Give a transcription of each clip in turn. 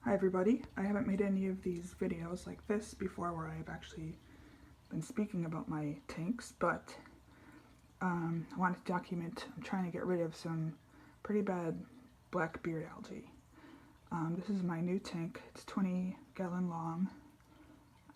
Hi everybody, I haven't made any of these videos like this before where I've actually been speaking about my tanks, but I want to document, I'm trying to get rid of some pretty bad black beard algae. This is my new tank, it's 20 gallon long.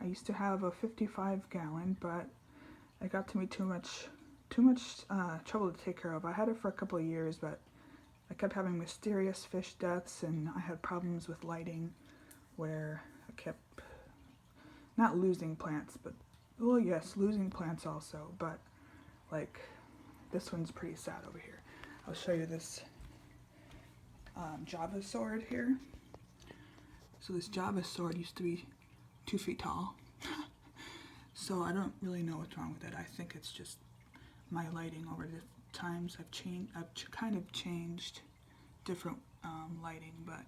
I used to have a 55 gallon, but it got to me too much trouble to take care of. I had it for a couple of years, but I kept having mysterious fish deaths, and I had problems with lighting where I kept not losing plants, but, well, yes, losing plants also, but like this one's pretty sad over here. I'll show you this Java sword here. So this Java sword used to be 2 feet tall. So I don't really know what's wrong with it. I think it's just my lighting over the times. I've kind of changed different lighting, but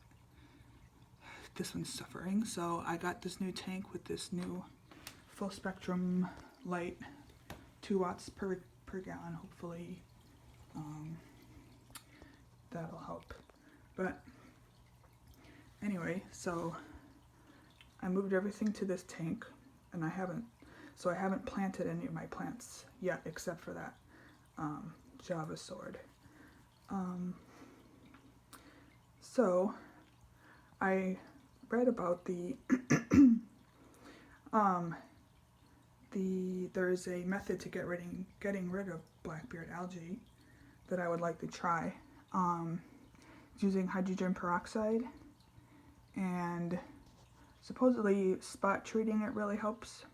this one's suffering. So I got this new tank with this new full spectrum light, 2 watts per gallon. Hopefully that'll help. But anyway, so I moved everything to this tank, and I haven't planted any of my plants yet except for that Java sword. So I read about there's a method to getting rid of blackbeard algae that I would like to try. Using hydrogen peroxide, and supposedly spot treating it really helps.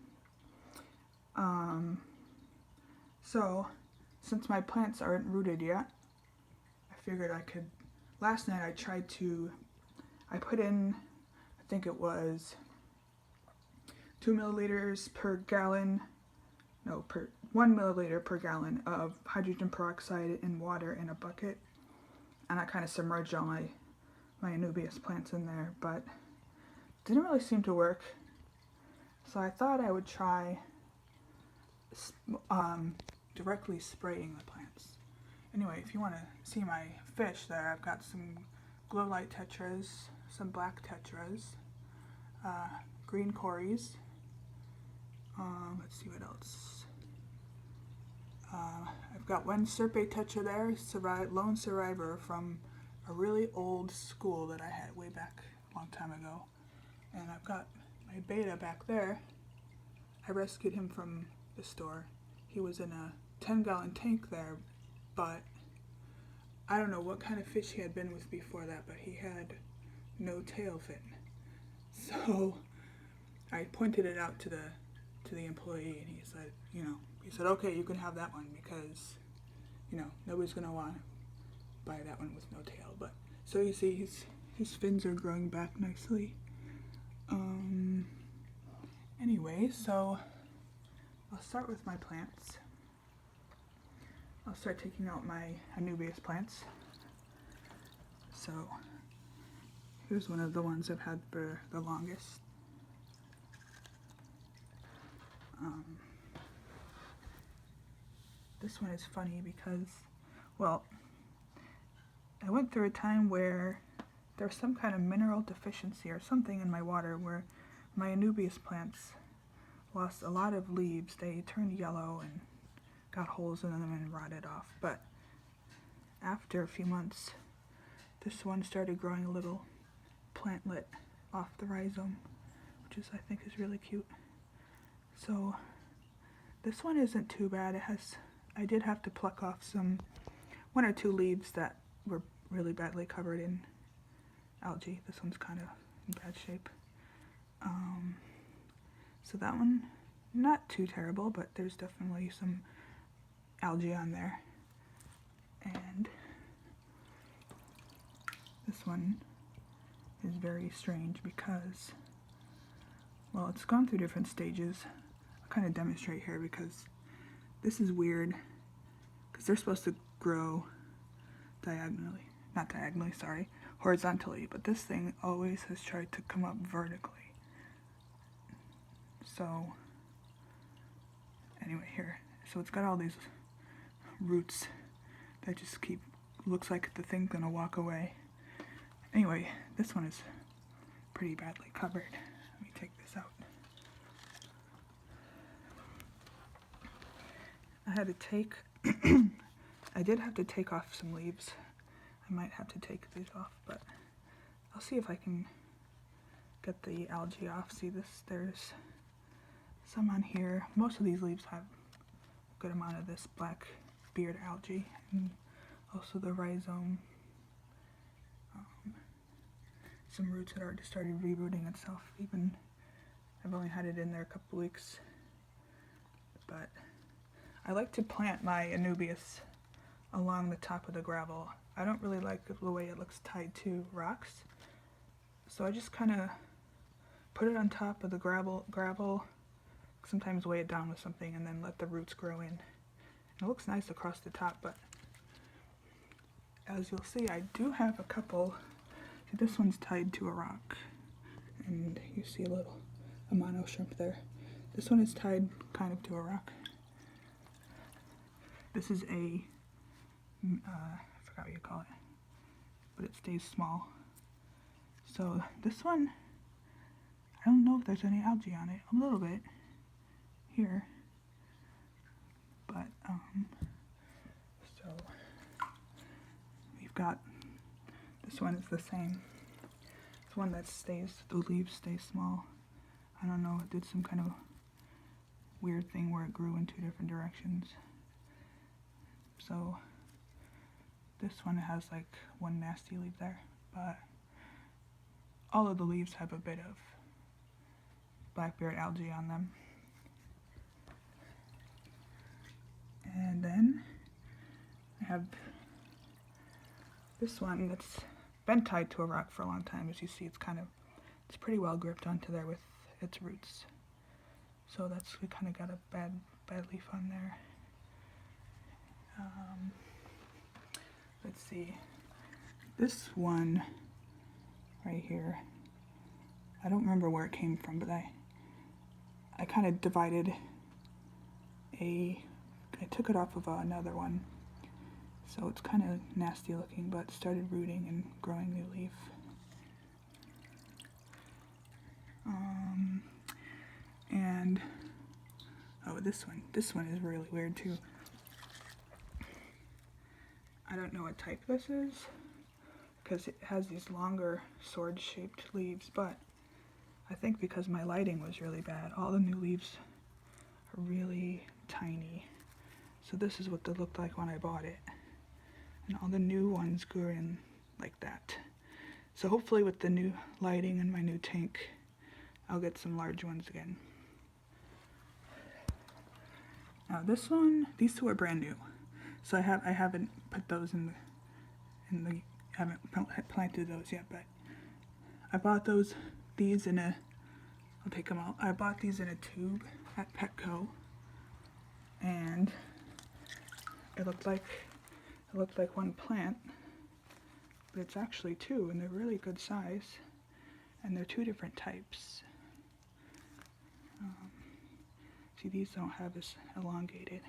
So since my plants aren't rooted yet, I figured I could. Last night I put in, I think it was 2 milliliters per gallon, no, 1 milliliter per gallon of hydrogen peroxide in water in a bucket, and I kind of submerged all my anubias plants in there, but it didn't really seem to work. So I thought I would try directly spraying the plants. Anyway, if you want to see my fish there, I've got some glow light tetras, some black tetras, green cories. Let's see what else. I've got one serpe tetra there, lone survivor from a really old school that I had way back a long time ago. And I've got my beta back there. I rescued him from the store. He was in a 10-gallon tank there, but I don't know what kind of fish he had been with before that, but he had no tail fin. So I pointed it out to the employee, and he said, okay, you can have that one because, nobody's gonna want to buy that one with no tail. But so you see, his fins are growing back nicely. Anyway, so I'll start with my plants. I'll start taking out my anubias plants. So here's one of the ones I've had for the longest. This one is funny because, well, I went through a time where there was some kind of mineral deficiency or something in my water where my anubias plants lost a lot of leaves. They turned yellow and got holes in them and rotted off. But after a few months, this one started growing a little plantlet off the rhizome, which I think is really cute. So this one isn't too bad. I did have to pluck off 1 or 2 leaves that were really badly covered in algae. This one's kind of in bad shape. So that one, not too terrible, but there's definitely some algae on there. And this one is very strange because, well, it's gone through different stages. I'll kind of demonstrate here because this is weird, because they're supposed to grow horizontally, but this thing always has tried to come up vertically. So anyway, here, so it's got all these roots that just looks like the thing's gonna walk away. Anyway, this one is pretty badly covered. Let me take this out. I had to take, I did have to take off some leaves. I might have to take these off, but I'll see if I can get the algae off. See this, there's some on here. Most of these leaves have a good amount of this black beard algae, and also the rhizome. Some roots had already started rebooting itself. Even, I've only had it in there a couple weeks, but I like to plant my anubias along the top of the gravel. I don't really like the way it looks tied to rocks, so I just kind of put it on top of the gravel, sometimes weigh it down with something, and then let the roots grow in. It looks nice across the top, but as you'll see, I do have a couple. See, this one's tied to a rock, and you see a mono shrimp there. This one is tied kind of to a rock. This is I forgot what you call it, but it stays small. So this one, I don't know if there's any algae on it. A little bit here, but so we've got this one is the same. It's one that stays, the leaves stay small. I don't know, it did some kind of weird thing where it grew in two different directions. So this one has like one nasty leaf there, but all of the leaves have a bit of blackbeard algae on them. And then I have this one that's been tied to a rock for a long time. As you see, it's pretty well gripped onto there with its roots. So we kind of got a bad leaf on there. Let's see, this one right here, I don't remember where it came from, but I kind of divided I took it off of another one, so it's kind of nasty looking, but started rooting and growing new leaf. And oh, this one is really weird too. I don't know what type this is, because it has these longer sword-shaped leaves, but I think because my lighting was really bad, all the new leaves are really tiny. So this is what they looked like when I bought it. And all the new ones grew in like that. So hopefully with the new lighting and my new tank, I'll get some large ones again. Now this one, these two are brand new. So I haven't put those in the haven't planted those yet, but I bought these in a, I'll take them out. I bought these in a tube at Petco, and it looked like one plant, but it's actually two, and they're really good size, and they're two different types. See, these don't have this elongated.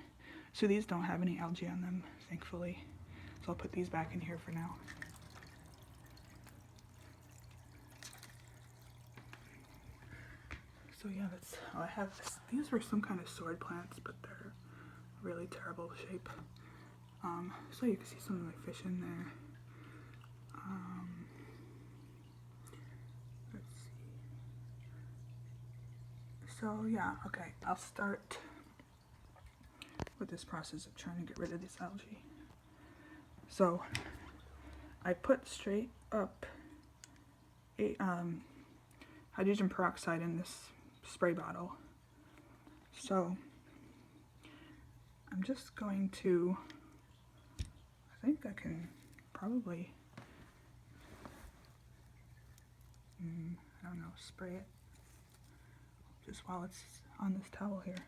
So these don't have any algae on them, thankfully. So I'll put these back in here for now. So yeah, I have this. These were some kind of sword plants, but they're really terrible shape. So you can see some of my fish in there. Let's see. So yeah, okay, I'll start with this process of trying to get rid of this algae. So I put straight up hydrogen peroxide in this spray bottle. So I'm just going to, I think I can probably, I don't know, spray it just while it's on this towel here.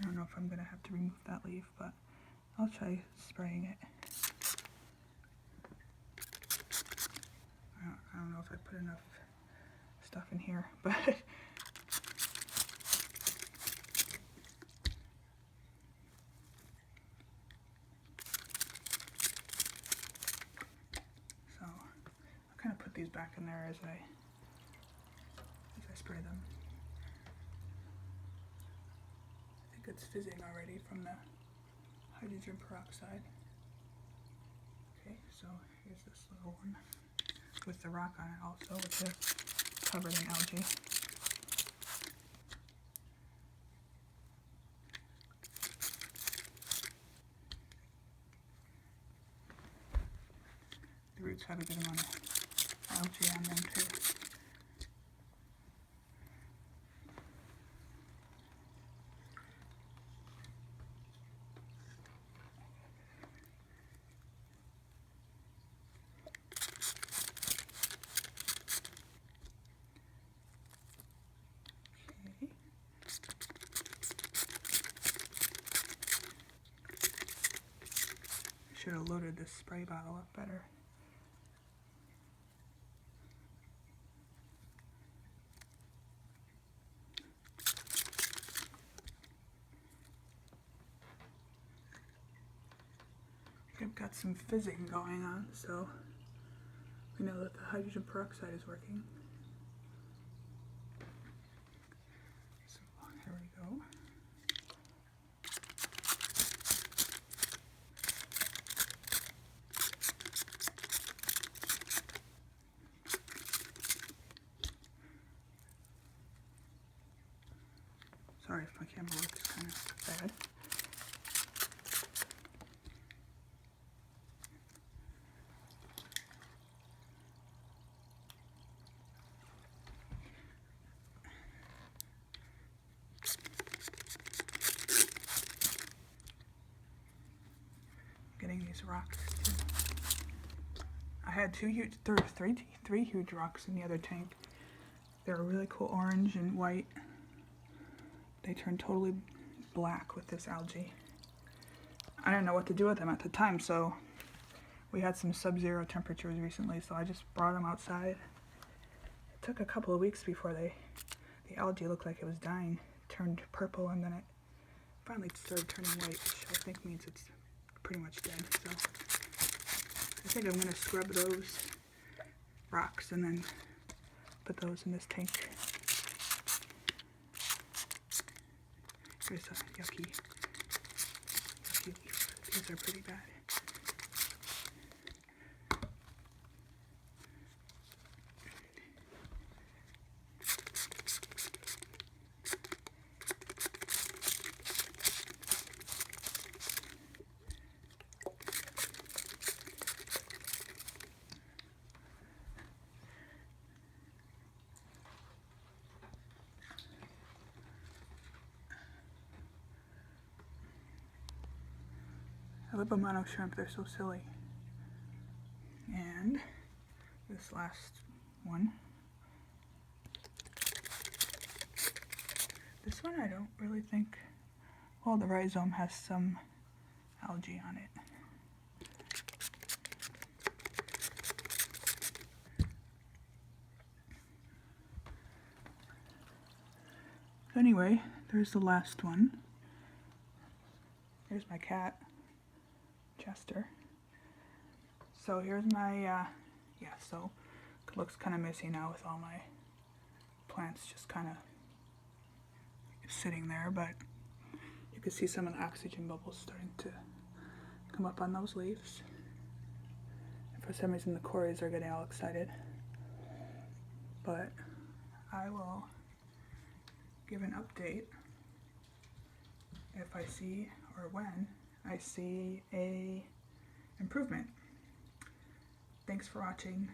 I don't know if I'm going to have to remove that leaf, but I'll try spraying it. I don't know if I put enough stuff in here, but these back in there as I spray them. I think it's fizzing already from the hydrogen peroxide. Okay, so here's this little one with the rock on it also, which is covered in algae. The roots have a good amount of algae on them too. Okay. Should have loaded this spray bottle up better. I've got some fizzing going on, so we know that the hydrogen peroxide is working. So here we go. Sorry if my camera looks kind of bad. Getting these rocks too. I had three huge rocks in the other tank. They were really cool orange and white. They turned totally black with this algae. I didn't know what to do with them at the time, so we had some sub-zero temperatures recently, so I just brought them outside. It took a couple of weeks before the algae looked like it was dying. It turned purple, and then it finally started turning white, which I think means it's pretty much dead. So I think I'm going to scrub those rocks and then put those in this tank. Here's a yucky leaf. These are pretty bad. Lipomono shrimp, they're so silly. And this last one. This one I don't really think, well, the rhizome has some algae on it. Anyway, there's the last one. Here's my cat, Chester. So here's my, so it looks kind of messy now with all my plants just kind of sitting there, but you can see some of the oxygen bubbles starting to come up on those leaves. And for some reason the cories are getting all excited. But I will give an update if I see, or when I see a improvement. Thanks for watching.